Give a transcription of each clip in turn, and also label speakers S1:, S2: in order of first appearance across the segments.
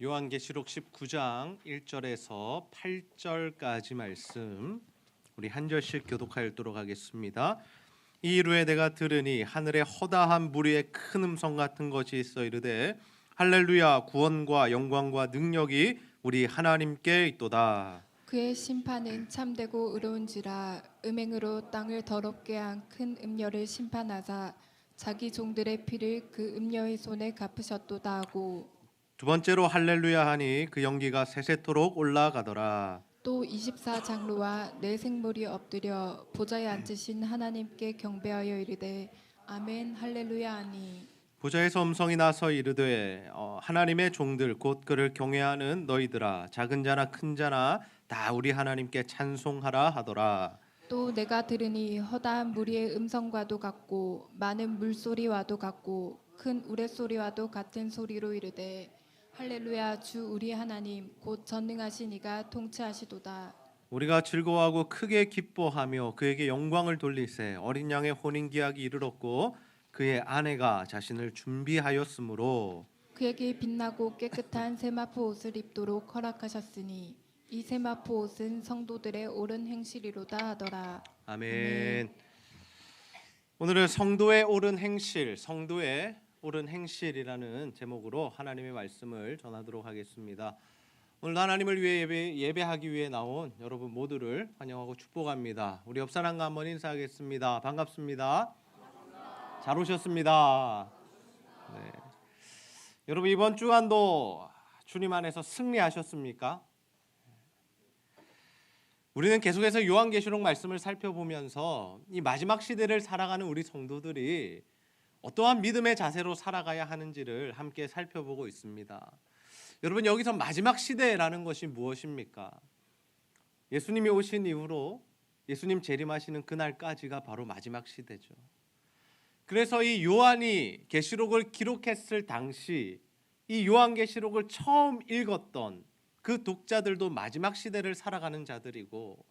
S1: 요한계시록 19장 1절에서 8절까지 말씀 우리 한 절씩 교독하여 읽도록 하겠습니다. 이 이루에 내가 들으니 하늘에 허다한 무리의 큰 음성 같은 것이 있어 이르되 할렐루야 구원과 영광과 능력이 우리 하나님께 있도다.
S2: 그의 심판은 참되고 의로운지라 음행으로 땅을 더럽게 한 큰 음녀를 심판하사 자기 종들의 피를 그 음녀의 손에 갚으셨도다 하고
S1: 두 번째로 할렐루야 하니 그 연기가 세세토록 올라가더라.
S2: 또 24장로와 네 생물이 엎드려 보좌에 앉으신 하나님께 경배하여 이르되 아멘 할렐루야 하니
S1: 보좌에서 음성이 나서 이르되 하나님의 종들 곧 그를 경외하는 너희들아 작은 자나 큰 자나 다 우리 하나님께 찬송하라 하더라.
S2: 또 내가 들으니 허다한 무리의 음성과도 같고 많은 물소리와도 같고 큰 우레소리와도 같은 소리로 이르되 할렐루야 주 우리 하나님 곧 전능하신 이가 통치하시도다.
S1: 우리가 즐거워하고 크게 기뻐하며 그에게 영광을 돌리세 어린 양의 혼인기약이 이르렀고 그의 아내가 자신을 준비하였으므로
S2: 그에게 빛나고 깨끗한 세마포 옷을 입도록 허락하셨으니 이 세마포 옷은 성도들의 옳은 행실이로다 하더라.
S1: 아멘. 오늘은 성도의 옳은 행실, 성도의 옳은 행실이라는 제목으로 하나님의 말씀을 전하도록 하겠습니다. 오늘 하나님을 위해 예배하기 위해 나온 여러분 모두를 환영하고 축복합니다. 우리 옆 사람과 한번 인사하겠습니다. 반갑습니다. 잘 오셨습니다. 네. 여러분 이번 주간도 주님 안에서 승리하셨습니까? 우리는 계속해서 요한계시록 말씀을 살펴보면서 이 마지막 시대를 살아가는 우리 성도들이 어떠한 믿음의 자세로 살아가야 하는지를 함께 살펴보고 있습니다. 여러분 여기서 마지막 시대라는 것이 무엇입니까? 예수님이 오신 이후로 예수님 재림하시는 그날까지가 바로 마지막 시대죠. 그래서 이 요한이 계시록을 기록했을 당시 이 요한계시록을 처음 읽었던 그 독자들도 마지막 시대를 살아가는 자들이고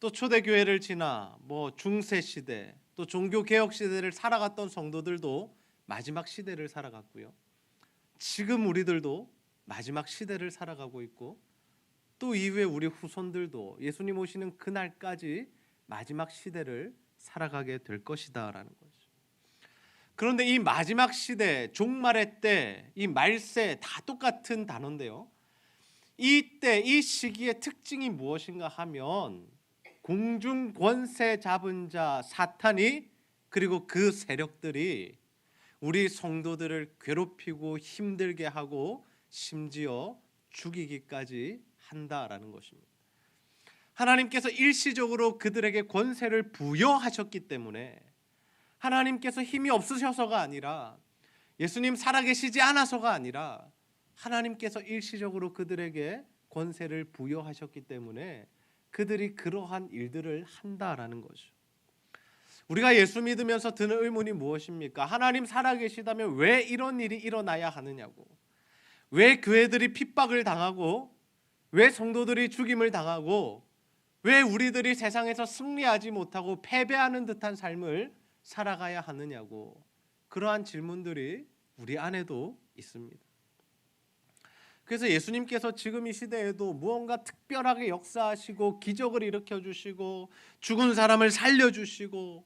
S1: 또 초대교회를 지나 중세 시대 또 종교개혁 시대를 살아갔던 성도들도 마지막 시대를 살아갔고요. 지금 우리들도 마지막 시대를 살아가고 있고 또 이후에 우리 후손들도 예수님 오시는 그날까지 마지막 시대를 살아가게 될 것이다 라는 거죠. 그런데 이 마지막 시대, 종말의 때, 이 말세 다 똑같은 단어인데요. 이때 이 시기의 특징이 무엇인가 하면 공중 권세 잡은 자 사탄이 그리고 그 세력들이 우리 성도들을 괴롭히고 힘들게 하고 심지어 죽이기까지 한다라는 것입니다. 하나님께서 일시적으로 그들에게 권세를 부여하셨기 때문에 하나님께서 힘이 없으셔서가 아니라 예수님 살아계시지 않아서가 아니라 하나님께서 일시적으로 그들에게 권세를 부여하셨기 때문에 그들이 그러한 일들을 한다라는 거죠. 우리가 예수 믿으면서 드는 의문이 무엇입니까? 하나님 살아계시다면 왜 이런 일이 일어나야 하느냐고. 왜 교회들이 핍박을 당하고 왜 성도들이 죽임을 당하고 왜 우리들이 세상에서 승리하지 못하고 패배하는 듯한 삶을 살아가야 하느냐고. 그러한 질문들이 우리 안에도 있습니다. 그래서 예수님께서 지금 이 시대에도 무언가 특별하게 역사하시고 기적을 일으켜주시고 죽은 사람을 살려주시고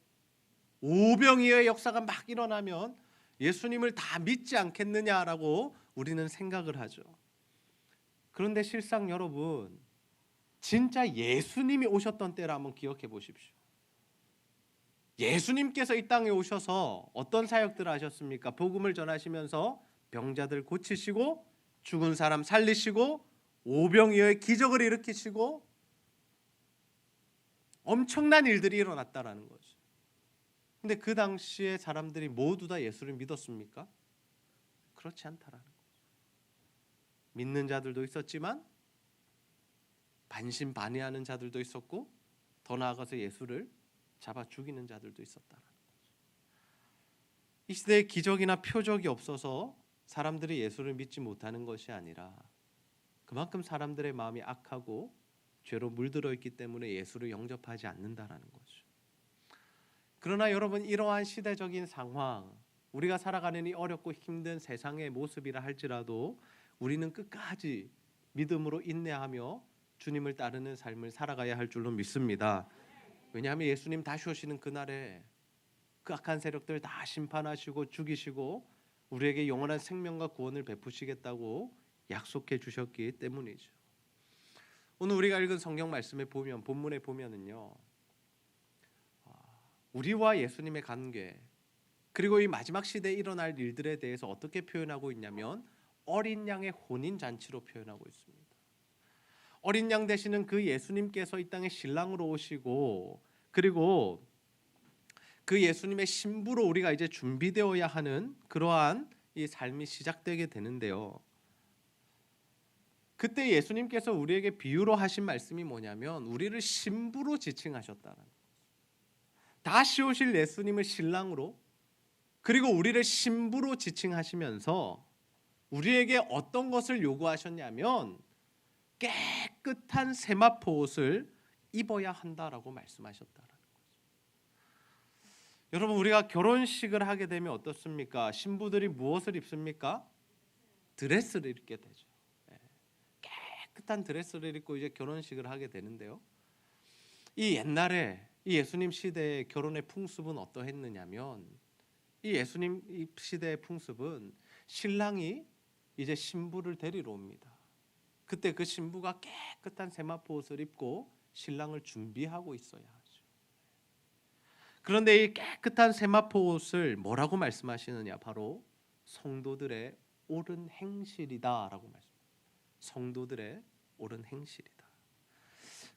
S1: 오병이어의 역사가 막 일어나면 예수님을 다 믿지 않겠느냐라고 우리는 생각을 하죠. 그런데 실상 여러분 진짜 예수님이 오셨던 때를 한번 기억해 보십시오. 예수님께서 이 땅에 오셔서 어떤 사역들을 하셨습니까? 복음을 전하시면서 병자들 고치시고 죽은 사람 살리시고 오병이어의 기적을 일으키시고 엄청난 일들이 일어났다라는 거죠. 근데 그 당시에 사람들이 모두 다 예수를 믿었습니까? 그렇지 않다라는 거죠. 믿는 자들도 있었지만 반신반의하는 자들도 있었고 더 나아가서 예수를 잡아 죽이는 자들도 있었다라는 거죠. 이 시대에 기적이나 표적이 없어서 사람들이 예수를 믿지 못하는 것이 아니라 그만큼 사람들의 마음이 악하고 죄로 물들어 있기 때문에 예수를 영접하지 않는다라는 거죠. 그러나 여러분 이러한 시대적인 상황, 우리가 살아가는 이 어렵고 힘든 세상의 모습이라 할지라도 우리는 끝까지 믿음으로 인내하며 주님을 따르는 삶을 살아가야 할 줄로 믿습니다. 왜냐하면 예수님 다시 오시는 그날에 그 악한 세력들 다 심판하시고 죽이시고 우리에게 영원한 생명과 구원을 베푸시겠다고 약속해 주셨기 때문이죠. 오늘 우리가 읽은 성경 말씀에 보면, 본문에 보면은요, 우리와 예수님의 관계, 그리고 이 마지막 시대에 일어날 일들에 대해서 어떻게 표현하고 있냐면 어린 양의 혼인 잔치로 표현하고 있습니다. 어린 양 되시는 그 예수님께서 이 땅에 신랑으로 오시고, 그리고 그 예수님의 신부로 우리가 이제 준비되어야 하는 그러한 이 삶이 시작되게 되는데요. 그때 예수님께서 우리에게 비유로 하신 말씀이 뭐냐면 우리를 신부로 지칭하셨다는 거예요. 다시 오실 예수님을 신랑으로, 그리고 우리를 신부로 지칭하시면서 우리에게 어떤 것을 요구하셨냐면 깨끗한 세마포 옷을 입어야 한다라고 말씀하셨다라는 거죠. 여러분, 우리가 결혼식을 하게 되면 어떻습니까? 신부들이 무엇을 입습니까? 드레스를 입게 되죠. 깨끗한 드레스를 입고 이제 결혼식을 하게 되는데요. 이 옛날에 이 예수님 시대의 결혼의 풍습은 어떠했느냐면, 이 예수님 시대의 풍습은 신랑이 이제 신부를 데리러 옵니다. 그때 그 신부가 깨끗한 세마포 옷을 입고 신랑을 준비하고 있어야 하죠. 그런데 이 깨끗한 세마포 옷을 뭐라고 말씀하시느냐? 바로 성도들의 옳은 행실이다라고 말씀합니다. 성도들의 옳은 행실이다.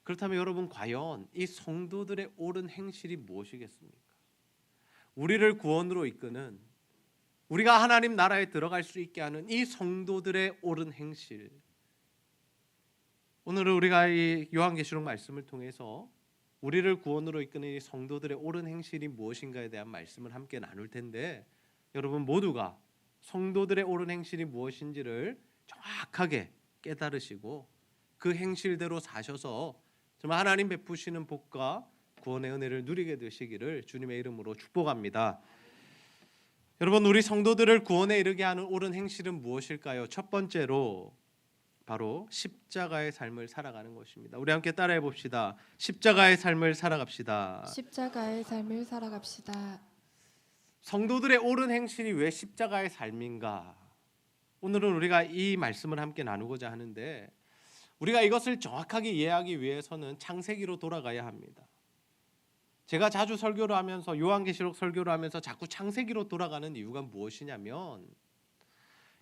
S1: 그렇다면 여러분, 과연 이 성도들의 옳은 행실이 무엇이겠습니까? 우리를 구원으로 이끄는, 우리가 하나님 나라에 들어갈 수 있게 하는 이 성도들의 옳은 행실, 오늘은 우리가 이 요한계시록 말씀을 통해서 우리를 구원으로 이끄는 이 성도들의 옳은 행실이 무엇인가에 대한 말씀을 함께 나눌 텐데, 여러분 모두가 성도들의 옳은 행실이 무엇인지를 정확하게 깨달으시고 그 행실대로 사셔서 정말 하나님 베푸시는 복과 구원의 은혜를 누리게 되시기를 주님의 이름으로 축복합니다. 여러분, 우리 성도들을 구원에 이르게 하는 옳은 행실은 무엇일까요? 첫 번째로 바로 십자가의 삶을 살아가는 것입니다. 우리 함께 따라해 봅시다. 십자가의 삶을 살아갑시다.
S2: 십자가의 삶을 살아갑시다.
S1: 성도들의 옳은 행실이 왜 십자가의 삶인가? 오늘은 우리가 이 말씀을 함께 나누고자 하는데, 우리가 이것을 정확하게 이해하기 위해서는 창세기로 돌아가야 합니다. 제가 자주 설교를 하면서, 요한계시록 설교를 하면서 자꾸 창세기로 돌아가는 이유가 무엇이냐면,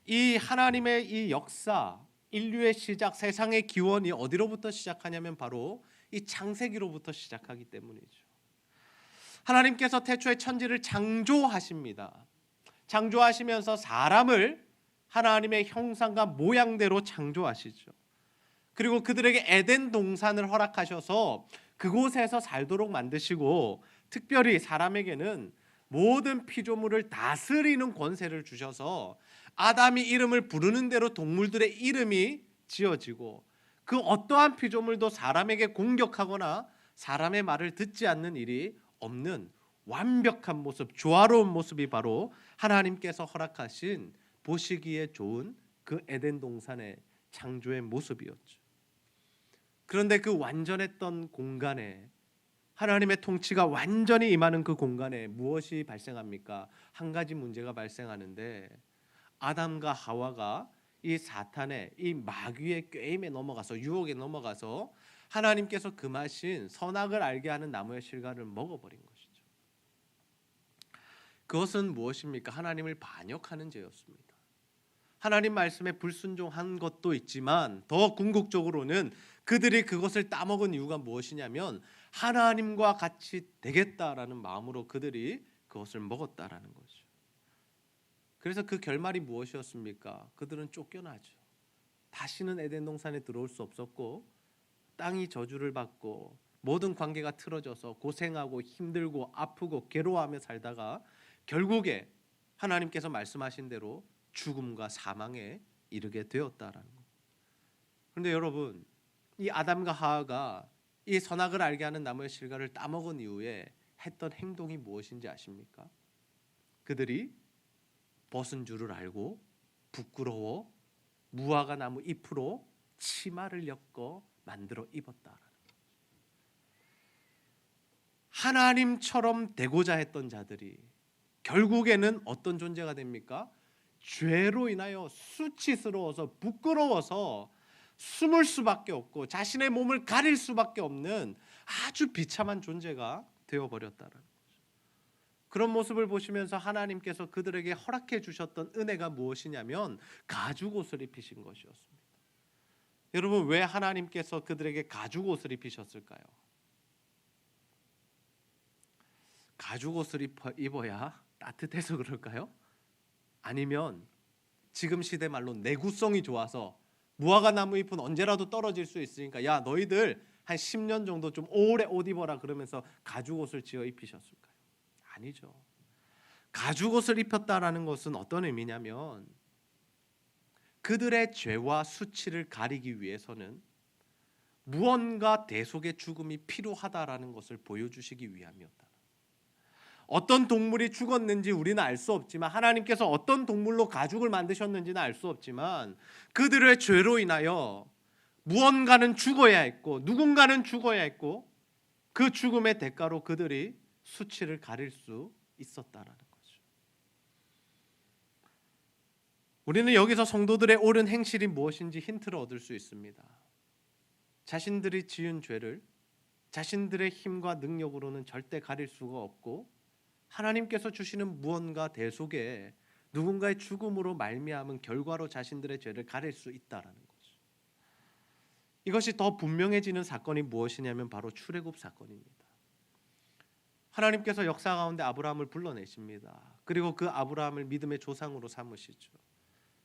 S1: 이 하나님의 이 역사, 인류의 시작, 세상의 기원이 어디로부터 시작하냐면 바로 이 창세기로부터 시작하기 때문이죠. 하나님께서 태초에 천지를 창조하십니다. 창조하시면서 사람을 하나님의 형상과 모양대로 창조하시죠. 그리고 그들에게 에덴 동산을 허락하셔서 그곳에서 살도록 만드시고, 특별히 사람에게는 모든 피조물을 다스리는 권세를 주셔서 아담이 이름을 부르는 대로 동물들의 이름이 지어지고, 그 어떠한 피조물도 사람에게 공격하거나 사람의 말을 듣지 않는 일이 없는 완벽한 모습, 조화로운 모습이 바로 하나님께서 허락하신 보시기에 좋은 그 에덴 동산의 창조의 모습이었죠. 그런데 그 완전했던 공간에, 하나님의 통치가 완전히 임하는 그 공간에 무엇이 발생합니까? 한 가지 문제가 발생하는데, 아담과 하와가 이 사탄의 이 마귀의 꾀임에 넘어가서, 유혹에 넘어가서 하나님께서 금하신 선악을 알게 하는 나무의 실과를 먹어버린 것이죠. 그것은 무엇입니까? 하나님을 반역하는 죄였습니다. 하나님 말씀에 불순종한 것도 있지만 더 궁극적으로는 그들이 그것을 따먹은 이유가 무엇이냐면 하나님과 같이 되겠다라는 마음으로 그들이 그것을 먹었다라는 거죠. 그래서 그 결말이 무엇이었습니까? 그들은 쫓겨나죠. 다시는 에덴 동산에 들어올 수 없었고, 땅이 저주를 받고 모든 관계가 틀어져서 고생하고 힘들고 아프고 괴로워하며 살다가 결국에 하나님께서 말씀하신 대로 죽음과 사망에 이르게 되었다라는 것. 그런데 여러분, 이 아담과 하와가 이 선악을 알게 하는 나무의 실과를 따먹은 이후에 했던 행동이 무엇인지 아십니까? 그들이 벗은 줄을 알고 부끄러워 무화과 나무 잎으로 치마를 엮어 만들어 입었다. 하나님처럼 되고자 했던 자들이 결국에는 어떤 존재가 됩니까? 죄로 인하여 수치스러워서 부끄러워서 숨을 수밖에 없고 자신의 몸을 가릴 수밖에 없는 아주 비참한 존재가 되어버렸다는 거죠. 그런 모습을 보시면서 하나님께서 그들에게 허락해 주셨던 은혜가 무엇이냐면 가죽옷을 입히신 것이었습니다. 여러분, 왜 하나님께서 그들에게 가죽옷을 입히셨을까요? 가죽옷을 입어야 따뜻해서 그럴까요? 아니면 지금 시대 말로 내구성이 좋아서 무화과 나무 잎은 언제라도 떨어질 수 있으니까 야 너희들 한 10년 정도 좀 오래 옷 입어라 그러면서 가죽옷을 지어 입히셨을까요? 아니죠. 가죽옷을 입혔다라는 것은 어떤 의미냐면 그들의 죄와 수치를 가리기 위해서는 무언가 대속의 죽음이 필요하다라는 것을 보여주시기 위함이었다. 어떤 동물이 죽었는지 우리는 알 수 없지만 하나님께서 어떤 동물로 가죽을 만드셨는지는 알 수 없지만 그들의 죄로 인하여 무언가는 죽어야 했고 누군가는 죽어야 했고 그 죽음의 대가로 그들이 수치를 가릴 수 있었다라는 거죠. 우리는 여기서 성도들의 옳은 행실이 무엇인지 힌트를 얻을 수 있습니다. 자신들이 지은 죄를 자신들의 힘과 능력으로는 절대 가릴 수가 없고 하나님께서 주시는 무언가 대속에 누군가의 죽음으로 말미암은 결과로 자신들의 죄를 가릴 수 있다라는 거죠. 이것이 더 분명해지는 사건이 무엇이냐면 바로 출애굽 사건입니다. 하나님께서 역사 가운데 아브라함을 불러내십니다. 그리고 그 아브라함을 믿음의 조상으로 삼으시죠.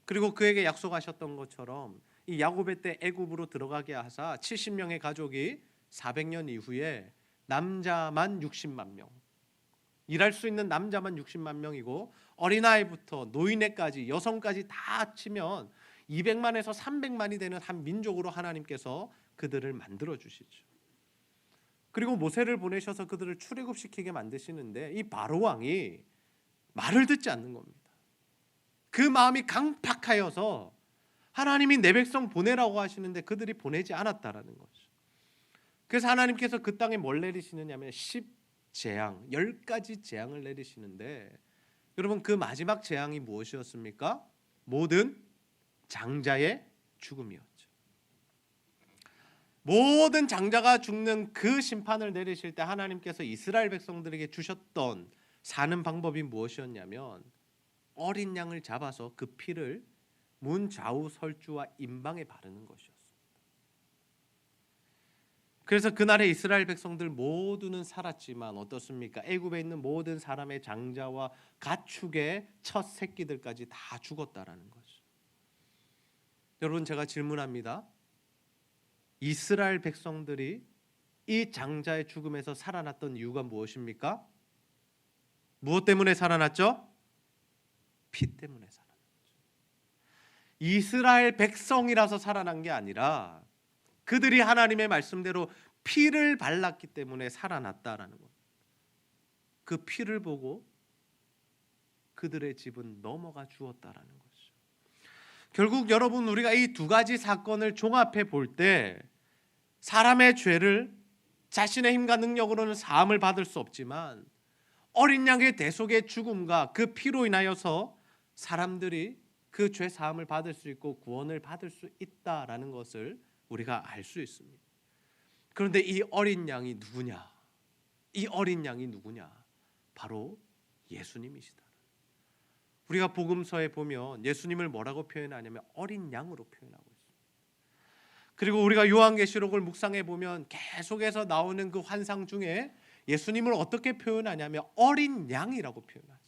S1: 그리고 그에게 약속하셨던 것처럼 이 야곱의 때 애굽으로 들어가게 하사 70명의 가족이 400년 이후에 남자만 60만 명, 일할 수 있는 남자만 60만 명이고 어린아이부터 노인네까지 여성까지 다 합치면 200만에서 300만이 되는 한 민족으로 하나님께서 그들을 만들어 주시죠. 그리고 모세를 보내셔서 그들을 출애굽시키게 만드시는데 이 바로 왕이 말을 듣지 않는 겁니다. 그 마음이 강팍하여서 하나님이 내 백성 보내라고 하시는데 그들이 보내지 않았다라는 거죠. 그래서 하나님께서 그 땅에 뭘 내리시느냐면 10재앙, 10가지 재앙을 내리시는데 여러분 그 마지막 재앙이 무엇이었습니까? 모든 장자의 죽음이었죠. 모든 장자가 죽는 그 심판을 내리실 때 하나님께서 이스라엘 백성들에게 주셨던 사는 방법이 무엇이었냐면 어린 양을 잡아서 그 피를 문 좌우 설주와 임방에 바르는 것이었습니다. 그래서 그날의 이스라엘 백성들 모두는 살았지만 어떻습니까? 애굽에 있는 모든 사람의 장자와 가축의 첫 새끼들까지 다 죽었다라는 거죠. 여러분 제가 질문합니다. 이스라엘 백성들이 이 장자의 죽음에서 살아났던 이유가 무엇입니까? 무엇 때문에 살아났죠? 피 때문에 살아났죠. 이스라엘 백성이라서 살아난 게 아니라 그들이 하나님의 말씀대로 피를 발랐기 때문에 살아났다라는 것. 그 피를 보고 그들의 집은 넘어가 주었다라는 거죠. 결국 여러분 우리가 이 두 가지 사건을 종합해 볼 때 사람의 죄를 자신의 힘과 능력으로는 사함을 받을 수 없지만 어린 양의 대속의 죽음과 그 피로 인하여서 사람들이 그 죄 사함을 받을 수 있고 구원을 받을 수 있다라는 것을 우리가 알 수 있습니다. 그런데 이 어린 양이 누구냐? 이 어린 양이 누구냐? 바로 예수님이시다. 우리가 복음서에 보면 예수님을 뭐라고 표현하냐면 어린 양으로 표현하고 있습니다. 그리고 우리가 요한계시록을 묵상해 보면 계속해서 나오는 그 환상 중에 예수님을 어떻게 표현하냐면 어린 양이라고 표현하죠.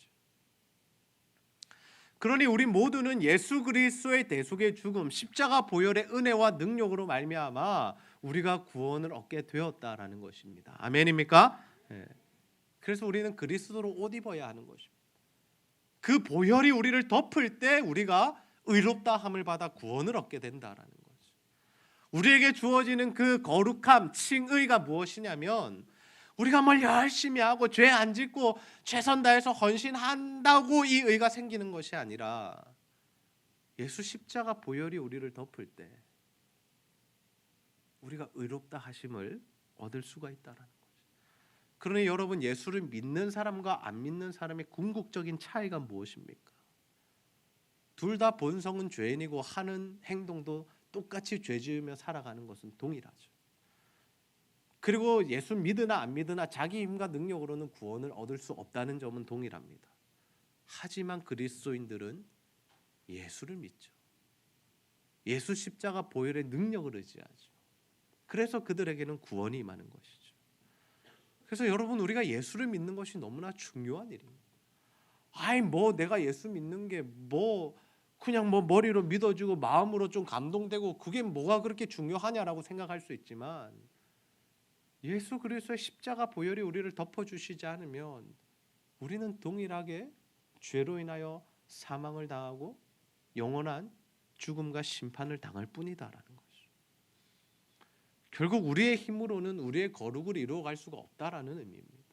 S1: 그러니 우리 모두는 예수 그리스도의 대속의 죽음, 십자가 보혈의 은혜와 능력으로 말미암아 우리가 구원을 얻게 되었다라는 것입니다. 아멘입니까? 네. 그래서 우리는 그리스도로 옷 입어야 하는 것입니다. 그 보혈이 우리를 덮을 때 우리가 의롭다 함을 받아 구원을 얻게 된다라는 거죠. 우리에게 주어지는 그 거룩함, 칭의가 무엇이냐면 우리가 뭘 열심히 하고 죄 안 짓고 최선 다해서 헌신한다고 이 의가 생기는 것이 아니라 예수 십자가 보혈이 우리를 덮을 때 우리가 의롭다 하심을 얻을 수가 있다라는 거죠. 그러니 여러분, 예수를 믿는 사람과 안 믿는 사람의 궁극적인 차이가 무엇입니까? 둘 다 본성은 죄인이고 하는 행동도 똑같이 죄 지으며 살아가는 것은 동일하죠. 그리고 예수 믿으나 안 믿으나 자기 힘과 능력으로는 구원을 얻을 수 없다는 점은 동일합니다. 하지만 그리스도인들은 예수를 믿죠. 예수 십자가 보혈의 능력을 의지하죠. 그래서 그들에게는 구원이 임하는 것이죠. 그래서 여러분, 우리가 예수를 믿는 것이 너무나 중요한 일입니다. 아이 뭐 내가 예수 믿는 게 뭐 그냥 뭐 머리로 믿어지고 마음으로 좀 감동되고 그게 뭐가 그렇게 중요하냐라고 생각할 수 있지만, 예수 그리스도의 십자가 보혈이 우리를 덮어주시지 않으면 우리는 동일하게 죄로 인하여 사망을 당하고 영원한 죽음과 심판을 당할 뿐이다라는 거죠. 결국 우리의 힘으로는 우리의 거룩을 이루어갈 수가 없다라는 의미입니다.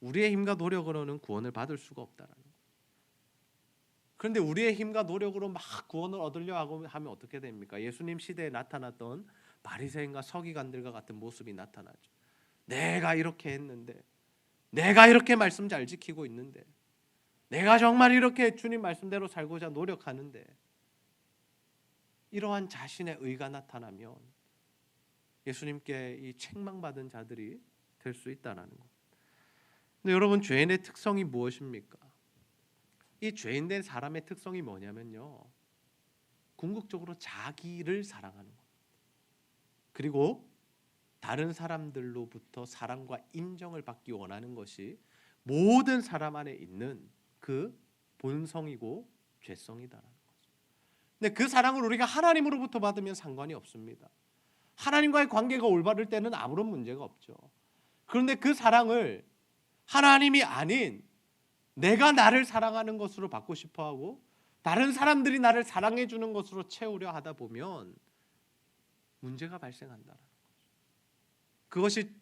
S1: 우리의 힘과 노력으로는 구원을 받을 수가 없다라는 거죠. 그런데 우리의 힘과 노력으로 막 구원을 얻으려고 하면 어떻게 됩니까? 예수님 시대에 나타났던 바리새인과 서기관들과 같은 모습이 나타나죠. 내가 이렇게 했는데, 내가 이렇게 말씀 잘 지키고 있는데, 내가 정말 이렇게 주님 말씀대로 살고자 노력하는데, 이러한 자신의 의가 나타나면 예수님께 이 책망받은 자들이 될 수 있다는 것. 근데 여러분, 죄인의 특성이 무엇입니까? 이 죄인된 사람의 특성이 뭐냐면요, 궁극적으로 자기를 사랑하는 것, 그리고 다른 사람들로부터 사랑과 인정을 받기 원하는 것이 모든 사람 안에 있는 그 본성이고 죄성이다라는 거죠. 근데 그 사랑을 우리가 하나님으로부터 받으면 상관이 없습니다. 하나님과의 관계가 올바를 때는 아무런 문제가 없죠. 그런데 그 사랑을 하나님이 아닌 내가 나를 사랑하는 것으로 받고 싶어하고 다른 사람들이 나를 사랑해 주는 것으로 채우려 하다 보면 문제가 발생한다는 거죠. 그것이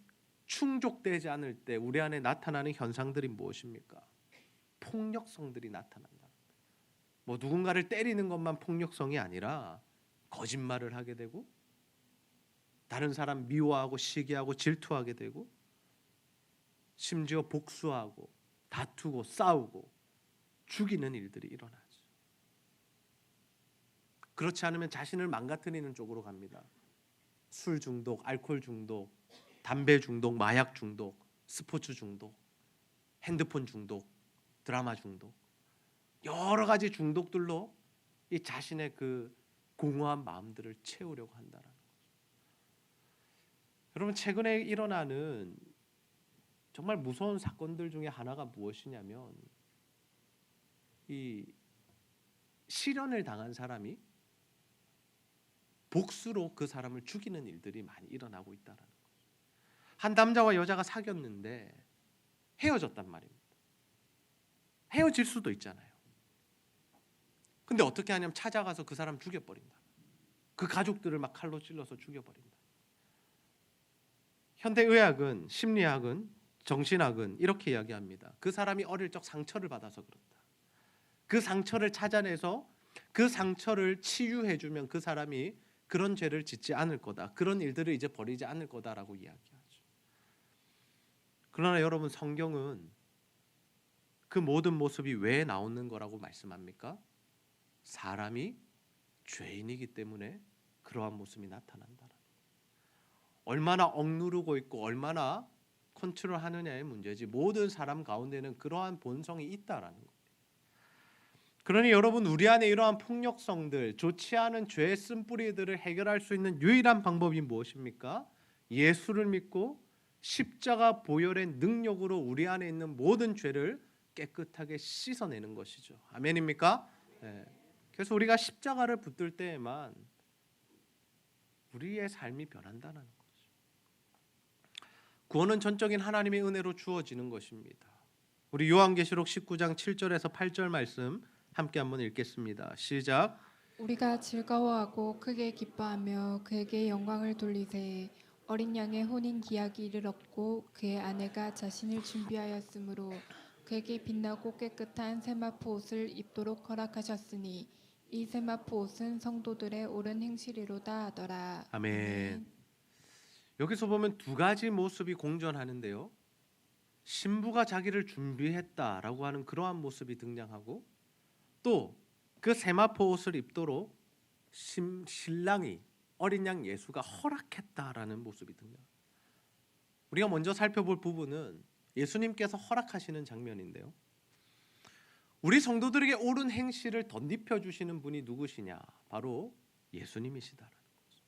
S1: 충족되지 않을 때 우리 안에 나타나는 현상들이 무엇입니까? 폭력성들이 나타난다. 뭐 누군가를 때리는 것만 폭력성이 아니라 거짓말을 하게 되고, 다른 사람 미워하고 시기하고 질투하게 되고, 심지어 복수하고 다투고 싸우고 죽이는 일들이 일어나죠. 그렇지 않으면 자신을 망가뜨리는 쪽으로 갑니다. 술 중독, 알코올 중독, 담배 중독, 마약 중독, 스포츠 중독, 핸드폰 중독, 드라마 중독, 여러 가지 중독들로 이 자신의 그 공허한 마음들을 채우려고 한다는 거죠. 여러분, 최근에 일어나는 정말 무서운 사건들 중에 하나가 무엇이냐면, 이 실연을 당한 사람이 복수로 그 사람을 죽이는 일들이 많이 일어나고 있다는 거죠. 한 남자와 여자가 사귀었는데 헤어졌단 말입니다. 헤어질 수도 있잖아요. 근데 어떻게 하냐면 찾아가서 그 사람 죽여버린다. 그 가족들을 막 칼로 찔러서 죽여버린다. 현대의학은, 심리학은, 정신학은 이렇게 이야기합니다. 그 사람이 어릴 적 상처를 받아서 그렇다. 그 상처를 찾아내서 그 상처를 치유해주면 그 사람이 그런 죄를 짓지 않을 거다. 그런 일들을 이제 벌이지 않을 거다라고 이야기하죠. 그러나 여러분, 성경은 그 모든 모습이 왜 나오는 거라고 말씀합니까? 사람이 죄인이기 때문에 그러한 모습이 나타난다는 거예요. 얼마나 억누르고 있고 얼마나 컨트롤하느냐의 문제지, 모든 사람 가운데는 그러한 본성이 있다라는 거예요. 그러니 여러분, 우리 안에 이러한 폭력성들, 좋지 않은 죄의 쓴뿌리들을 해결할 수 있는 유일한 방법이 무엇입니까? 예수를 믿고 십자가 보혈의 능력으로 우리 안에 있는 모든 죄를 깨끗하게 씻어내는 것이죠. 아멘입니까? 네. 그래서 우리가 십자가를 붙들 때에만 우리의 삶이 변한다는 거죠. 구원은 전적인 하나님의 은혜로 주어지는 것입니다. 우리 요한계시록 19장 7절에서 8절 말씀 함께 한번 읽겠습니다. 시작.
S2: 우리가 즐거워하고 크게 기뻐하며 그에게 영광을 돌리세. 어린 양의 혼인 기약이 얻고 그의 아내가 자신을 준비하였으므로 그에게 빛나고 깨끗한 세마포 옷을 입도록 허락하셨으니 이 세마포 옷은 성도들의 옳은 행실이로다 하더라.
S1: 아멘. 여기서 보면 두 가지 모습이 공존하는데요. 신부가 자기를 준비했다라고 하는 그러한 모습이 등장하고, 또 그 세마포 옷을 입도록 신랑이 어린 양 예수가 허락했다라는 모습이 등장. 우리가 먼저 살펴볼 부분은 예수님께서 허락하시는 장면인데요. 우리 성도들에게 옳은 행실을 덧입혀 주시는 분이 누구시냐? 바로 예수님이시다라는 거죠.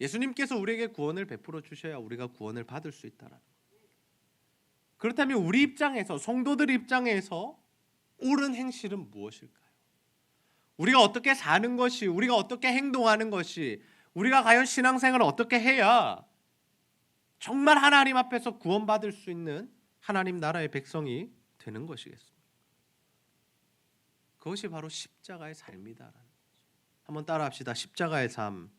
S1: 예수님께서 우리에게 구원을 베풀어 주셔야 우리가 구원을 받을 수 있다라는 거죠. 그렇다면 우리 입장에서, 성도들 입장에서 옳은 행실은 무엇일까요? 우리가 어떻게 사는 것이, 우리가 어떻게 행동하는 것이, 우리가 과연 신앙생활을 어떻게 해야 정말 하나님 앞에서 구원받을 수 있는 하나님 나라의 백성이 되는 것이겠습니까? 그것이 바로 십자가의 삶이다라는 거죠. 한번 따라합시다. 십자가의 삶.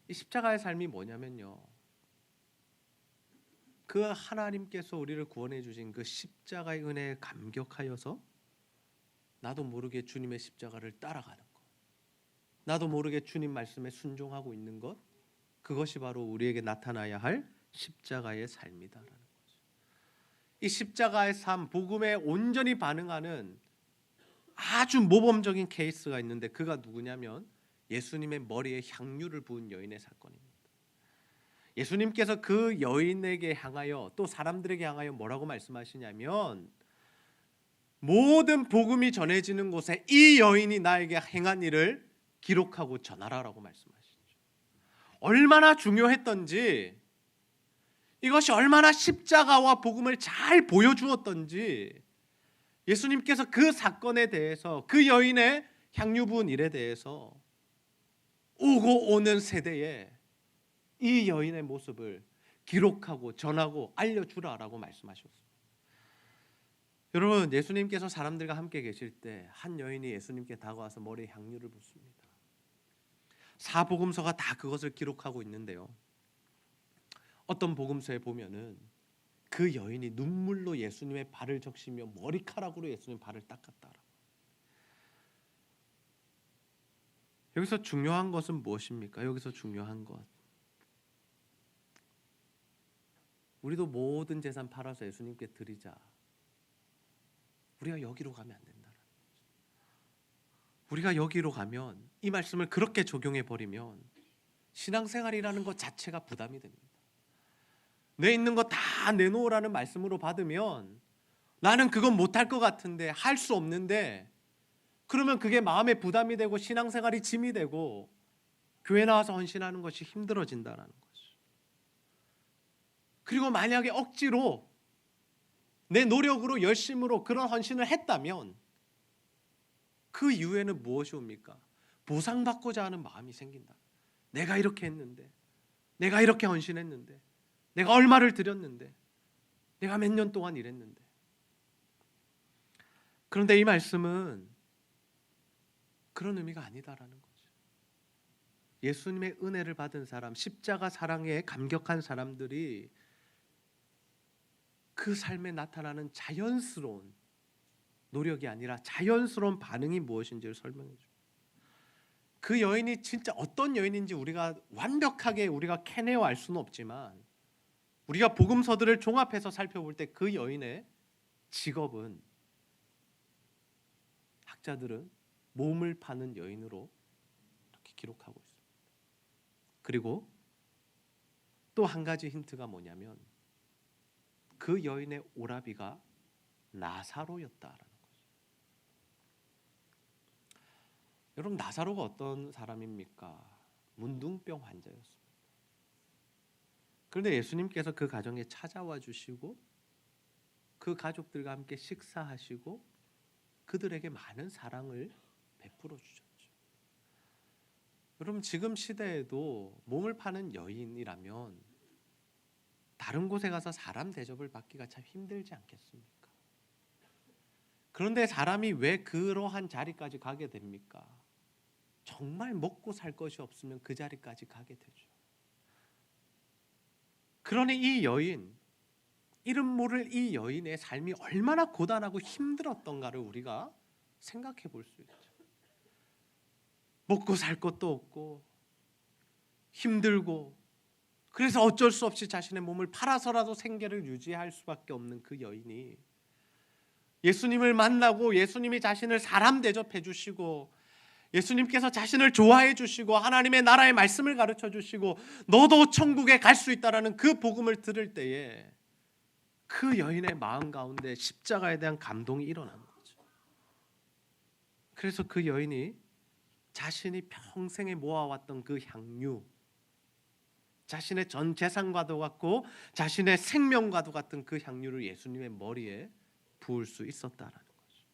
S1: 이 십자가의 삶이 뭐냐면요, 그 하나님께서 우리를 구원해 주신 그 십자가의 은혜에 감격하여서 나도 모르게 주님의 십자가를 따라가는 것, 나도 모르게 주님 말씀에 순종하고 있는 것, 그것이 바로 우리에게 나타나야 할 십자가의 삶이다라는 거죠. 이 십자가의 삶, 복음에 온전히 반응하는 아주 모범적인 케이스가 있는데, 그가 누구냐면 예수님의 머리에 향유를 부은 여인의 사건입니다. 예수님께서 그 여인에게 향하여, 또 사람들에게 향하여 뭐라고 말씀하시냐면, 모든 복음이 전해지는 곳에 이 여인이 나에게 행한 일을 기록하고 전하라라고 말씀하시죠. 얼마나 중요했던지, 이것이 얼마나 십자가와 복음을 잘 보여주었던지, 예수님께서 그 사건에 대해서, 그 여인의 향유 부은 일에 대해서 오고 오는 세대에 이 여인의 모습을 기록하고 전하고 알려주라라고 말씀하셨습니다. 여러분, 예수님께서 사람들과 함께 계실 때 한 여인이 예수님께 다가와서 머리에 향유를 붓습니다. 사복음서가 다 그것을 기록하고 있는데요, 어떤 복음서에 보면은 그 여인이 눈물로 예수님의 발을 적시며 머리카락으로 예수님 발을 닦았다. 여기서 중요한 것은 무엇입니까? 여기서 중요한 것, 우리도 모든 재산 팔아서 예수님께 드리자. 우리가 여기로 가면 안 된다는 거죠. 우리가 여기로 가면, 이 말씀을 그렇게 적용해 버리면 신앙생활이라는 것 자체가 부담이 됩니다. 내 있는 거 다 내놓으라는 말씀으로 받으면 나는 그건 못할 것 같은데, 할 수 없는데, 그러면 그게 마음에 부담이 되고 신앙생활이 짐이 되고 교회 나와서 헌신하는 것이 힘들어진다는 거죠. 그리고 만약에 억지로 내 노력으로 열심으로 그런 헌신을 했다면 그 이후에는 무엇이 옵니까? 보상받고자 하는 마음이 생긴다. 내가 이렇게 했는데, 내가 이렇게 헌신했는데, 내가 얼마를 드렸는데, 내가 몇 년 동안 일했는데. 그런데 이 말씀은 그런 의미가 아니다라는 거죠. 예수님의 은혜를 받은 사람, 십자가 사랑에 감격한 사람들이 그 삶에 나타나는 자연스러운 노력이 아니라 자연스러운 반응이 무엇인지를 설명해 줍니다. 그 여인이 진짜 어떤 여인인지 우리가 완벽하게 우리가 캐내어 알 수는 없지만, 우리가 복음서들을 종합해서 살펴볼 때 그 여인의 직업은, 학자들은 몸을 파는 여인으로 이렇게 기록하고 있습니다. 그리고 또 한 가지 힌트가 뭐냐면, 그 여인의 오라비가 나사로였다라는 거죠. 여러분, 나사로가 어떤 사람입니까? 문둥병 환자였습니다. 그런데 예수님께서 그 가정에 찾아와 주시고 그 가족들과 함께 식사하시고 그들에게 많은 사랑을 베풀어 주셨죠. 여러분, 지금 시대에도 몸을 파는 여인이라면 다른 곳에 가서 사람 대접을 받기가 참 힘들지 않겠습니까? 그런데 사람이 왜 그러한 자리까지 가게 됩니까? 정말 먹고 살 것이 없으면 그 자리까지 가게 되죠. 그러니 이 여인, 이름 모를 이 여인의 삶이 얼마나 고단하고 힘들었던가를 우리가 생각해 볼 수 있죠. 먹고 살 것도 없고 힘들고 그래서 어쩔 수 없이 자신의 몸을 팔아서라도 생계를 유지할 수밖에 없는 그 여인이 예수님을 만나고 예수님이 자신을 사람 대접해 주시고 예수님께서 자신을 좋아해 주시고 하나님의 나라의 말씀을 가르쳐 주시고 너도 천국에 갈 수 있다라는 그 복음을 들을 때에 그 여인의 마음 가운데 십자가에 대한 감동이 일어난 거죠. 그래서 그 여인이 자신이 평생에 모아왔던 그 향유, 자신의 전 재산과도 같고 자신의 생명과도 같은 그 향유를 예수님의 머리에 부을 수 있었다라는 거죠.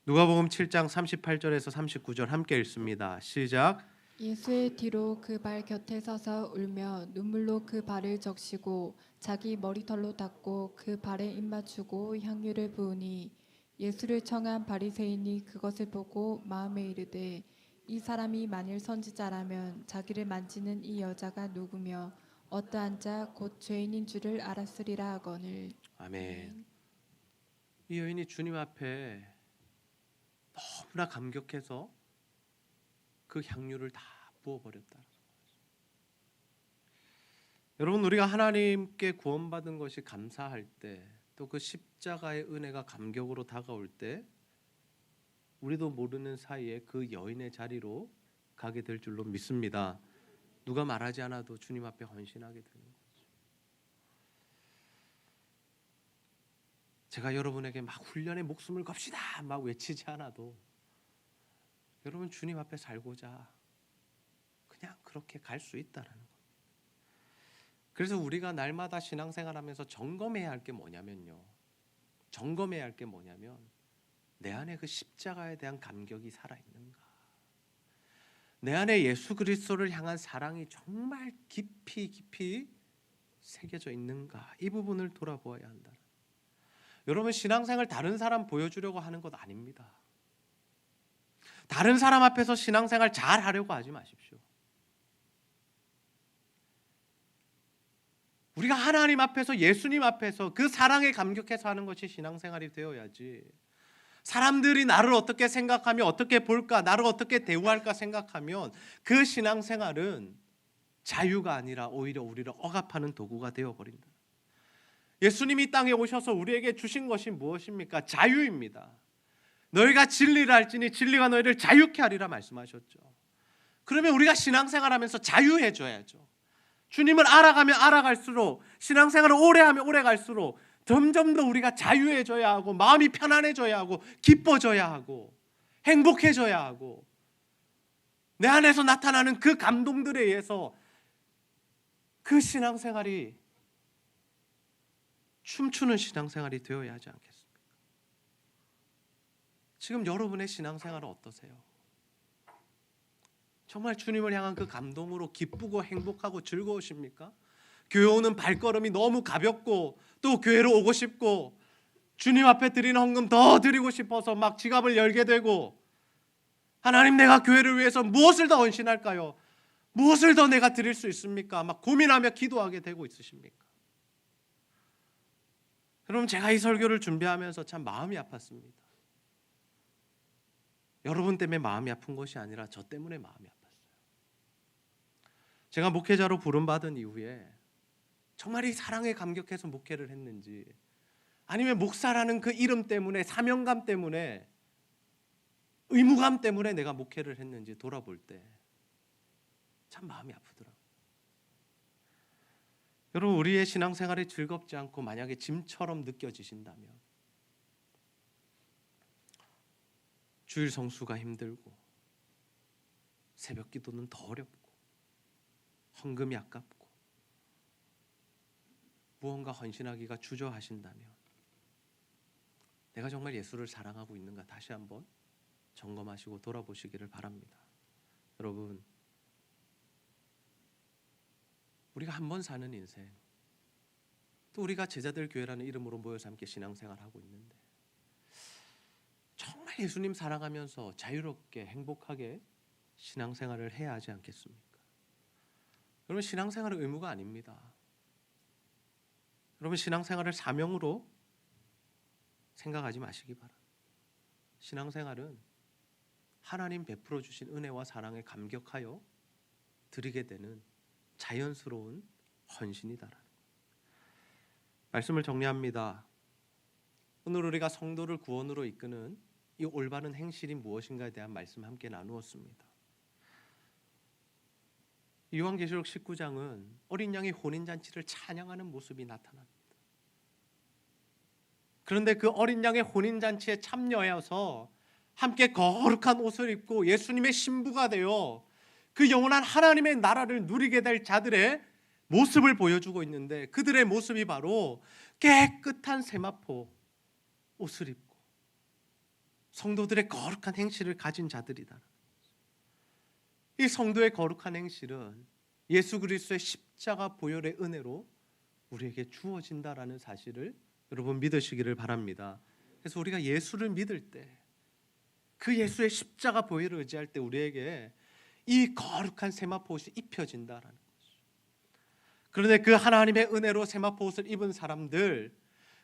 S1: 누가복음 7장 38절에서 39절 함께 읽습니다. 시작.
S2: 예수의 뒤로 그 발 곁에 서서 울며 눈물로 그 발을 적시고 자기 머리털로 닦고 그 발에 입맞추고 향유를 부으니 예수를 청한 바리새인이 그것을 보고 마음에 이르되 이 사람이 만일 선지자라면 자기를 만지는 이 여자가 누구며 어떠한 자 곧 죄인인 줄을 알았으리라 하거늘.
S1: 아멘. 이 여인이 주님 앞에 너무나 감격해서 그 향유를 다 부어버렸다. 여러분, 우리가 하나님께 구원받은 것이 감사할 때, 또 그 십자가의 은혜가 감격으로 다가올 때 우리도 모르는 사이에 그 여인의 자리로 가게 될 줄로 믿습니다. 누가 말하지 않아도 주님 앞에 헌신하게 되는 거죠. 제가 여러분에게 막 훈련에 목숨을 겁시다 막 외치지 않아도 여러분 주님 앞에 살고자 그냥 그렇게 갈 수 있다라는 거예요. 그래서 우리가 날마다 신앙생활하면서 점검해야 할 게 뭐냐면요. 점검해야 할 게 뭐냐면 내 안에 그 십자가에 대한 감격이 살아있는가? 내 안에 예수 그리스도를 향한 사랑이 정말 깊이 새겨져 있는가? 이 부분을 돌아보아야 한다. 여러분 신앙생활 다른 사람 보여주려고 하는 것 아닙니다. 다른 사람 앞에서 신앙생활 잘 하려고 하지 마십시오. 우리가 하나님 앞에서 예수님 앞에서 그 사랑에 감격해서 하는 것이 신앙생활이 되어야지 사람들이 나를 어떻게 생각하며 어떻게 볼까 나를 어떻게 대우할까 생각하면 그 신앙생활은 자유가 아니라 오히려 우리를 억압하는 도구가 되어버린다. 예수님이 땅에 오셔서 우리에게 주신 것이 무엇입니까? 자유입니다. 너희가 진리를 알지니 진리가 너희를 자유케 하리라 말씀하셨죠. 그러면 우리가 신앙생활하면서 자유해져야죠. 주님을 알아가면 알아갈수록 신앙생활을 오래하면 오래갈수록 점점 더 우리가 자유해져야 하고 마음이 편안해져야 하고 기뻐져야 하고 행복해져야 하고 내 안에서 나타나는 그 감동들에 의해서 그 신앙생활이 춤추는 신앙생활이 되어야 하지 않겠습니까? 지금 여러분의 신앙생활은 어떠세요? 정말 주님을 향한 그 감동으로 기쁘고 행복하고 즐거우십니까? 교회 오는 발걸음이 너무 가볍고 또 교회로 오고 싶고 주님 앞에 드리는 헌금 더 드리고 싶어서 막 지갑을 열게 되고 하나님 내가 교회를 위해서 무엇을 더 헌신할까요? 무엇을 더 내가 드릴 수 있습니까? 막 고민하며 기도하게 되고 있으십니까? 여러분 제가 이 설교를 준비하면서 참 마음이 아팠습니다. 여러분 때문에 마음이 아픈 것이 아니라 저 때문에 마음이 아팠어요. 제가 목회자로 부름받은 이후에 정말 이 사랑에 감격해서 목회를 했는지 아니면 목사라는 그 이름 때문에 사명감 때문에 의무감 때문에 내가 목회를 했는지 돌아볼 때 참 마음이 아프더라고요. 여러분 우리의 신앙생활이 즐겁지 않고 만약에 짐처럼 느껴지신다면 주일 성수가 힘들고 새벽 기도는 더 어렵고 헌금이 아깝고 무언가 헌신하기가 주저하신다면 내가 정말 예수를 사랑하고 있는가 다시 한번 점검하시고 돌아보시기를 바랍니다. 여러분 우리가 한 번 사는 인생 또 우리가 제자들 교회라는 이름으로 모여서 함께 신앙생활하고 있는데 정말 예수님 사랑하면서 자유롭게 행복하게 신앙생활을 해야 하지 않겠습니까? 여러분 신앙생활은 의무가 아닙니다. 여러분 신앙생활을 사명으로 생각하지 마시기 바랍니다. 신앙생활은 하나님 베풀어 주신 은혜와 사랑에 감격하여 드리게 되는 자연스러운 헌신이다라는 말씀을 정리합니다. 오늘 우리가 성도를 구원으로 이끄는 이 올바른 행실이 무엇인가에 대한 말씀 함께 나누었습니다. 요한계시록 19장은 어린 양의 혼인잔치를 찬양하는 모습이 나타납니다. 그런데 그 어린 양의 혼인잔치에 참여해서 함께 거룩한 옷을 입고 예수님의 신부가 되어 그 영원한 하나님의 나라를 누리게 될 자들의 모습을 보여주고 있는데, 그들의 모습이 바로 깨끗한 세마포 옷을 입고 성도들의 거룩한 행실을 가진 자들이다. 이 성도의 거룩한 행실은 예수 그리스도의 십자가 보혈의 은혜로 우리에게 주어진다라는 사실을 여러분 믿으시기를 바랍니다. 그래서 우리가 예수를 믿을 때, 그 예수의 십자가 보혈을 의지할 때 우리에게 이 거룩한 세마포 옷이 입혀진다라는 것이죠. 그런데 그 하나님의 은혜로 세마포 옷을 입은 사람들,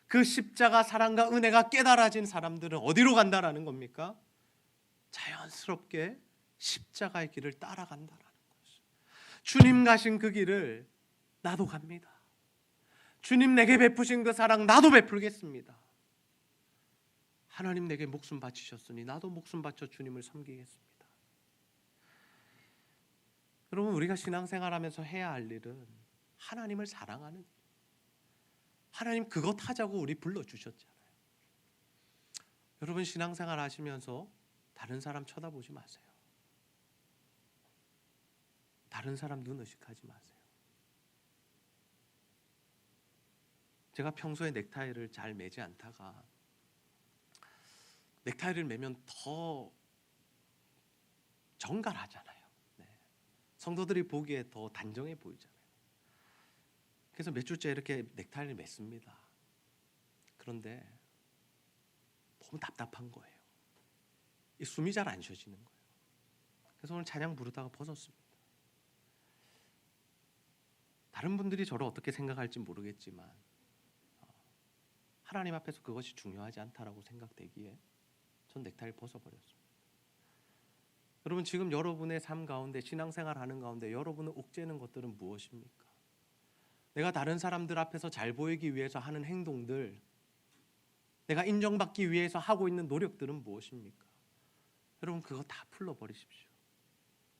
S1: 그 십자가 사랑과 은혜가 깨달아진 사람들은 어디로 간다라는 겁니까? 자연스럽게 십자가의 길을 따라간다라는 것이죠. 주님 가신 그 길을 나도 갑니다. 주님 내게 베푸신 그 사랑 나도 베풀겠습니다. 하나님 내게 목숨 바치셨으니 나도 목숨 바쳐 주님을 섬기겠습니다. 여러분, 우리가 신앙생활하면서 해야 할 일은 하나님을 사랑하는 일. 하나님 그것 하자고 우리 불러주셨잖아요. 여러분, 신앙생활 하시면서 다른 사람 쳐다보지 마세요. 다른 사람 눈 의식하지 마세요. 제가 평소에 넥타이를 잘 매지 않다가 넥타이를 매면 더 정갈하잖아요. 네. 성도들이 보기에 더 단정해 보이잖아요. 그래서 몇 주째 이렇게 넥타이를 맸습니다. 그런데 너무 답답한 거예요. 이 숨이 잘 안 쉬어지는 거예요. 그래서 오늘 찬양 부르다가 벗었습니다. 다른 분들이 저를 어떻게 생각할지 모르겠지만 하나님 앞에서 그것이 중요하지 않다라고 생각되기에 전 넥타이를 벗어버렸습니다. 여러분, 지금 여러분의 삶 가운데, 신앙생활 하는 가운데 여러분을 옥죄는 것들은 무엇입니까? 내가 다른 사람들 앞에서 잘 보이기 위해서 하는 행동들, 내가 인정받기 위해서 하고 있는 노력들은 무엇입니까? 여러분, 그거 다 풀어버리십시오.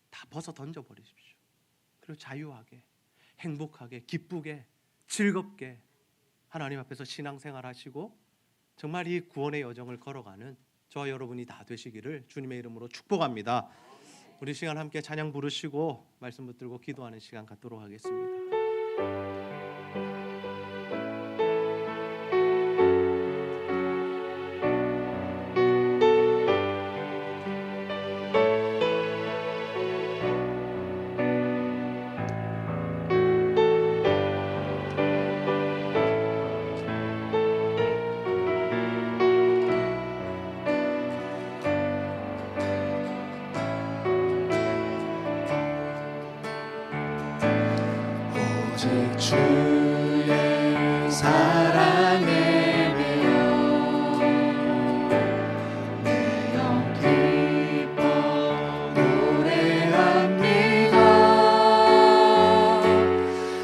S1: 다 벗어 던져버리십시오. 그리고 자유하게, 행복하게, 기쁘게, 즐겁게 하나님 앞에서 신앙생활 하시고 정말 이 구원의 여정을 걸어가는 저와 여러분이 다 되시기를 주님의 이름으로 축복합니다. 우리 시간 함께 찬양 부르시고 말씀 붙들고 기도하는 시간 갖도록 하겠습니다.
S3: 오직 주의 사랑에 매여 내 영 기뻐 노래합니다.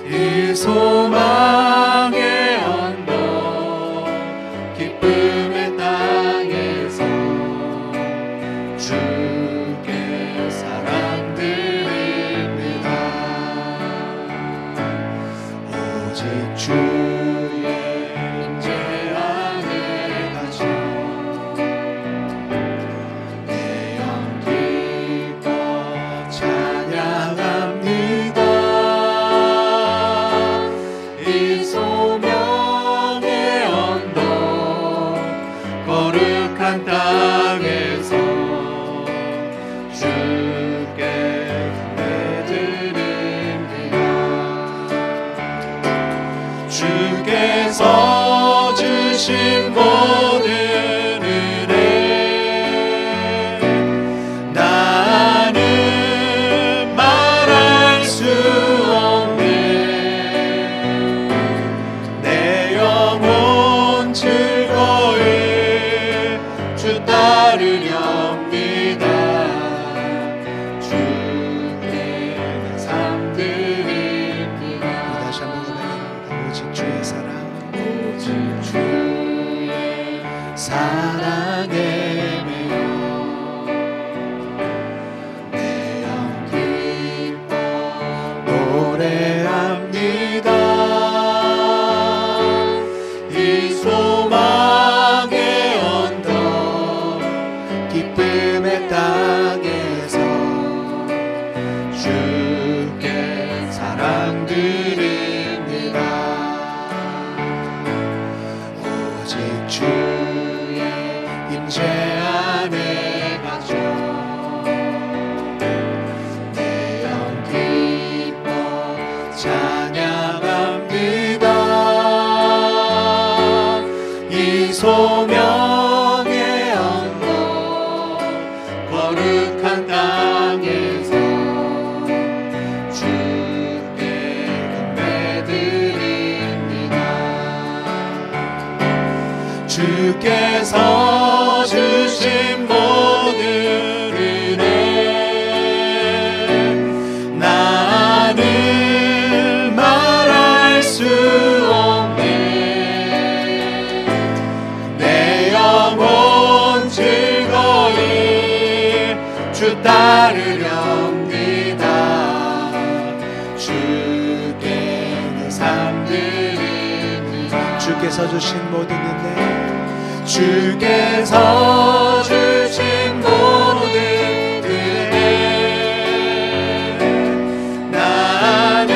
S3: 이 소망의 언덕 기쁨의 땅에서 주께 사랑 드립니다. 오직 주의 임재 안에 갇혀 내 영 기뻐 찬양합니다. 이 소명의 언덕 거룩한 땅에서 주께 예배드립니다. 주께서 주신 모든 은혜 나는 말할 수 없네. 내 영혼 즐거이 주 따르렵니다. 주께 내 삶 드립니다.
S4: 다시 한번 고백합니다. 오직 주의 사랑,
S3: 오직 주의 사랑에 매여 내 영 기뻐 노래합니다. 이 소망의 언덕 기쁨의 땅에서 주께 사랑 드립니다. 오직 주의 임재 안에 갇혀 내 영 기뻐 찬양합니다. 이 소명의 언덕 거룩한 땅에서 주께 경배드립니다. 주께서 주신 모든 은혜 나는 말할 수 없네. 내 영혼 즐거이 주 따르렵니다. 주께 내 삶 드립니다.
S4: 주께서 주신 모든 은혜,
S3: 주께서 주신 모든 은혜 나는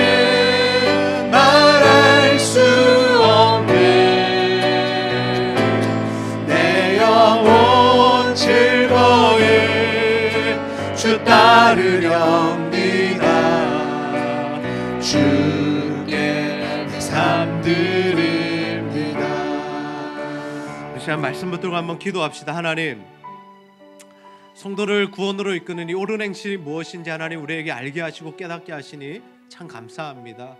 S3: 말할 수 없네. 내 영혼 즐거이 주 따르렵니다. 주께 내 삶 드립니다.
S1: 이 시간 말씀 붙들고 한번 기도합시다. 하나님, 성도를 구원으로 이끄는 이 옳은 행실이 무엇인지 하나님 우리에게 알게 하시고 깨닫게 하시니 참 감사합니다.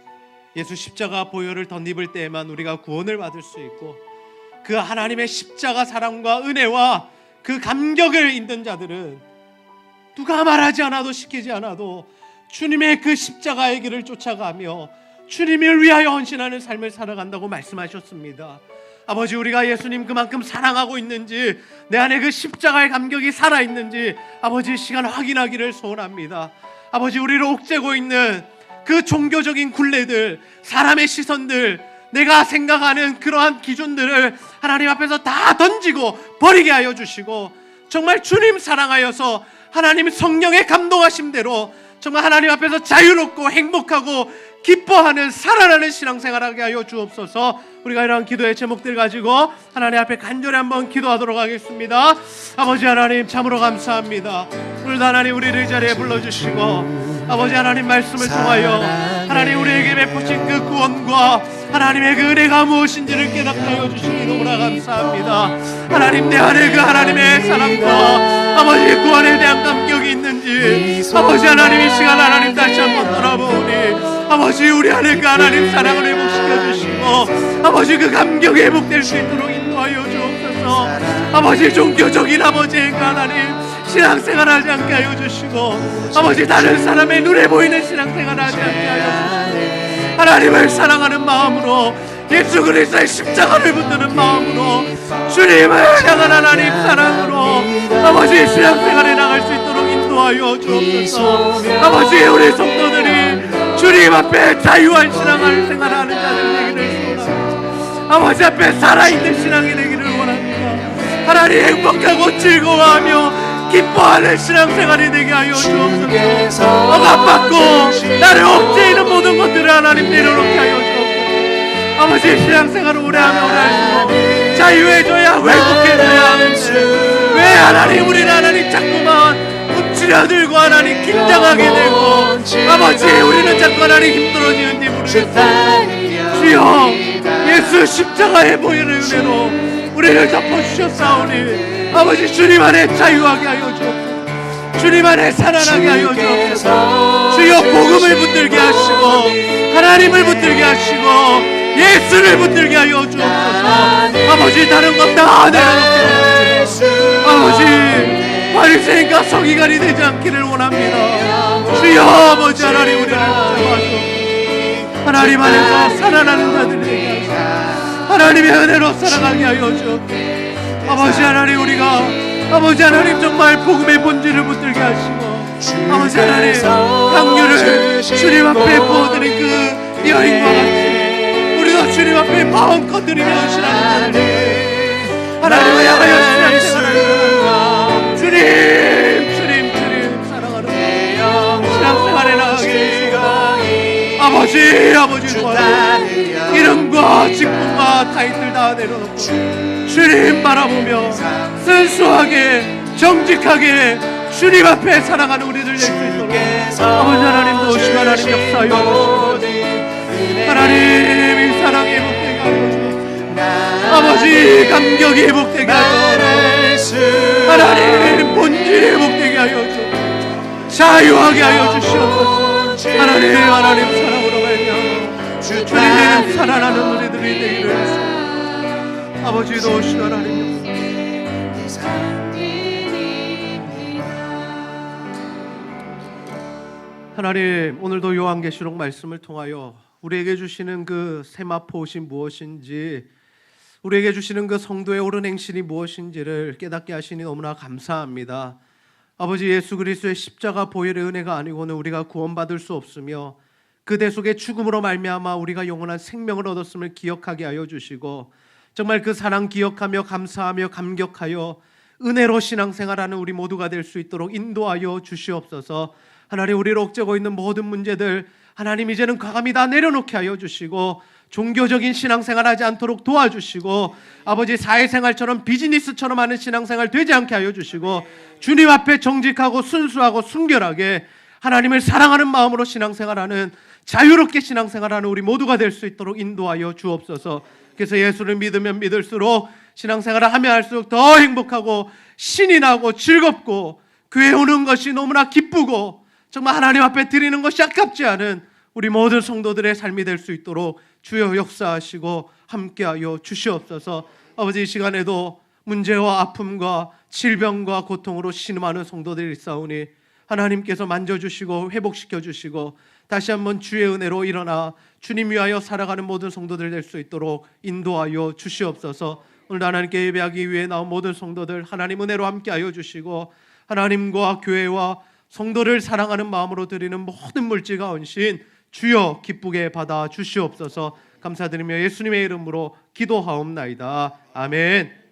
S1: 예수 십자가 보혈을 덧입을 때에만 우리가 구원을 받을 수 있고 그 하나님의 십자가 사랑과 은혜와 그 감격을 잊는 자들은 누가 말하지 않아도 시키지 않아도 주님의 그 십자가의 길을 쫓아가며 주님을 위하여 헌신하는 삶을 살아간다고 말씀하셨습니다. 아버지, 우리가 예수님 그만큼 사랑하고 있는지, 내 안에 그 십자가의 감격이 살아있는지 아버지 시간 확인하기를 소원합니다. 아버지, 우리를 옥죄고 있는 그 종교적인 굴레들, 사람의 시선들, 내가 생각하는 그러한 기준들을 하나님 앞에서 다 던지고 버리게 하여 주시고, 정말 주님 사랑하여서 하나님 성령의 감동하심대로 정말 하나님 앞에서 자유롭고 행복하고 기뻐하는 살아나는 신앙생활하게 하여 주옵소서. 우리가 이러한 기도의 제목들 가지고 하나님 앞에 간절히 한번 기도하도록 하겠습니다. 아버지 하나님, 참으로 감사합니다. 오늘도 하나님 우리를 이 자리에 불러주시고 아버지 하나님 말씀을 통하여 하나님 우리에게 베푸신 그 구원과 하나님의 그 은혜가 무엇인지를 깨닫게 하여 주시니 너무나 감사합니다. 하나님, 내 안에 그 하나님의 사랑과 아버지 구원에 대한 감격이 있는지 아버지 하나님 이 시간 하나님 다시 한번 돌아보니 아버지 우리 안에 그 하나님 사랑을 회복시켜 주시고 아버지 그 감격이 회복될 수 있도록 인도하여 주옵소서. 아버지 종교적인 아버지의 그 하나님 신앙생활하지 않게 하여 주시고 아버지 다른 사람의 눈에 보이는 신앙생활하지 않게 하여 주시고 하나님을 사랑하는 마음으로 예수 그리스도의 십자가를 붙드는 마음으로 주님을 향한 하나님 사랑으로 아버지 신앙생활에 나갈 수 있도록 인도하여 주옵소서. 아버지 우리 성도들이 주님 앞에 자유한 신앙생활을 하는 자들 되기를 소원합니다. 아버지 앞에 살아있는 신앙이 되기를 원합니다. 하나님 행복하고 즐거워하며 기뻐하는 신앙생활이 되게 하여 주옵소서. 억압받고 나를 억제하는 모든 것들을 하나님 내려놓게 하여 주옵소서. 아버지 신앙생활을 오래하면 오래할수록 자유해져야 회복해져야 하는데 왜 하나님 우리는 하나님 자꾸만 움츠려들고 하나님 긴장하게 되고 아버지 우리는 자꾸 하나님 힘들어지는지 모르겠습니다. 주여 예수 십자가의 보혈의 은혜로 우리를 덮어주셨사오니 아버지 주님 안에 자유하게 하여 주옵소서. 주님 안에 살아나게 하여 주옵소서. 주여 복음을 붙들게 하시고 하나님을 붙들게 하시고 예수를 붙들게 하여 주옵소서. 아버지 다른 것 다 내려놓고 아버지 바리새인과 서기관이 되지 않기를 원합니다. 주여 아버지 하나님 우리를 붙잡아서 하나님 안에서 살아나는 자들이 되게 하시고 하나님의 은혜로 살아가게 하여 주옵소서. 아버지 하나님 우리가 아버지 하나님 정말 복음의 본질을 붙들게 하시고 아버지 하나님 강류를 주님 앞에 부어드린 그 여인과 같이 우리도 주님 앞에 마음껏 드리며 신앙하는 자들 하나님을 향하여 신앙생활하는 주님 사랑하는 신앙생활에 나가게 아버지 도와주시고 이름과 직분과 타이틀 다 내려놓고 주님 바라보며 순수하게 정직하게 주님 앞에 살아가는 우리들 될 수 있도록 아버지 하나님 도우시고 하나님 역사하여 주시옵소서. 하나님 이 사랑이 회복되게 하여 주옵소서. 아버지 감격이 회복되게 하여 주옵소서. 하나님 본질이 회복되게 하여 주옵소서. 자유하게 하여 주시옵소서. 하나님 사랑으로 말미암아 주님 살아나는 우리들이 되기를 아버지 도우시고 하나님 하나님 오늘도 요한계시록 말씀을 통하여 우리에게 주시는 그 세마포옷이 무엇인지 우리에게 주시는 그 성도의 옳은 행실이 무엇인지를 깨닫게 하시니 너무나 감사합니다. 아버지 예수 그리스도의 십자가 보혈의 은혜가 아니고는 우리가 구원받을 수 없으며 그 대속의 죽음으로 말미암아 우리가 영원한 생명을 얻었음을 기억하게 하여 주시고 정말 그 사랑 기억하며 감사하며 감격하여 은혜로 신앙생활하는 우리 모두가 될 수 있도록 인도하여 주시옵소서. 하나님 우리를 억제고 있는 모든 문제들 하나님 이제는 과감히 다 내려놓게 하여 주시고 종교적인 신앙생활하지 않도록 도와주시고 아버지 사회생활처럼 비즈니스처럼 하는 신앙생활 되지 않게 하여 주시고 주님 앞에 정직하고 순수하고 순결하게 하나님을 사랑하는 마음으로 신앙생활하는 자유롭게 신앙생활하는 우리 모두가 될 수 있도록 인도하여 주옵소서. 그래서 예수를 믿으면 믿을수록 신앙생활을 하면 할수록 더 행복하고 신이 나고 즐겁고 교회 오는 것이 너무나 기쁘고 정말 하나님 앞에 드리는 것이 아깝지 않은 우리 모든 성도들의 삶이 될 수 있도록 주여 역사하시고 함께하여 주시옵소서. 아버지 이 시간에도 문제와 아픔과 질병과 고통으로 신음하는 성도들이 있사오니 하나님께서 만져주시고 회복시켜주시고 다시 한번 주의 은혜로 일어나 주님 위하여 살아가는 모든 성도들 될 수 있도록 인도하여 주시옵소서. 오늘 하나님께 예배하기 위해 나온 모든 성도들 하나님 은혜로 함께하여 주시고 하나님과 교회와 성도를 사랑하는 마음으로 드리는 모든 물질과 헌신 주여 기쁘게 받아 주시옵소서. 감사드리며 예수님의 이름으로 기도하옵나이다. 아멘.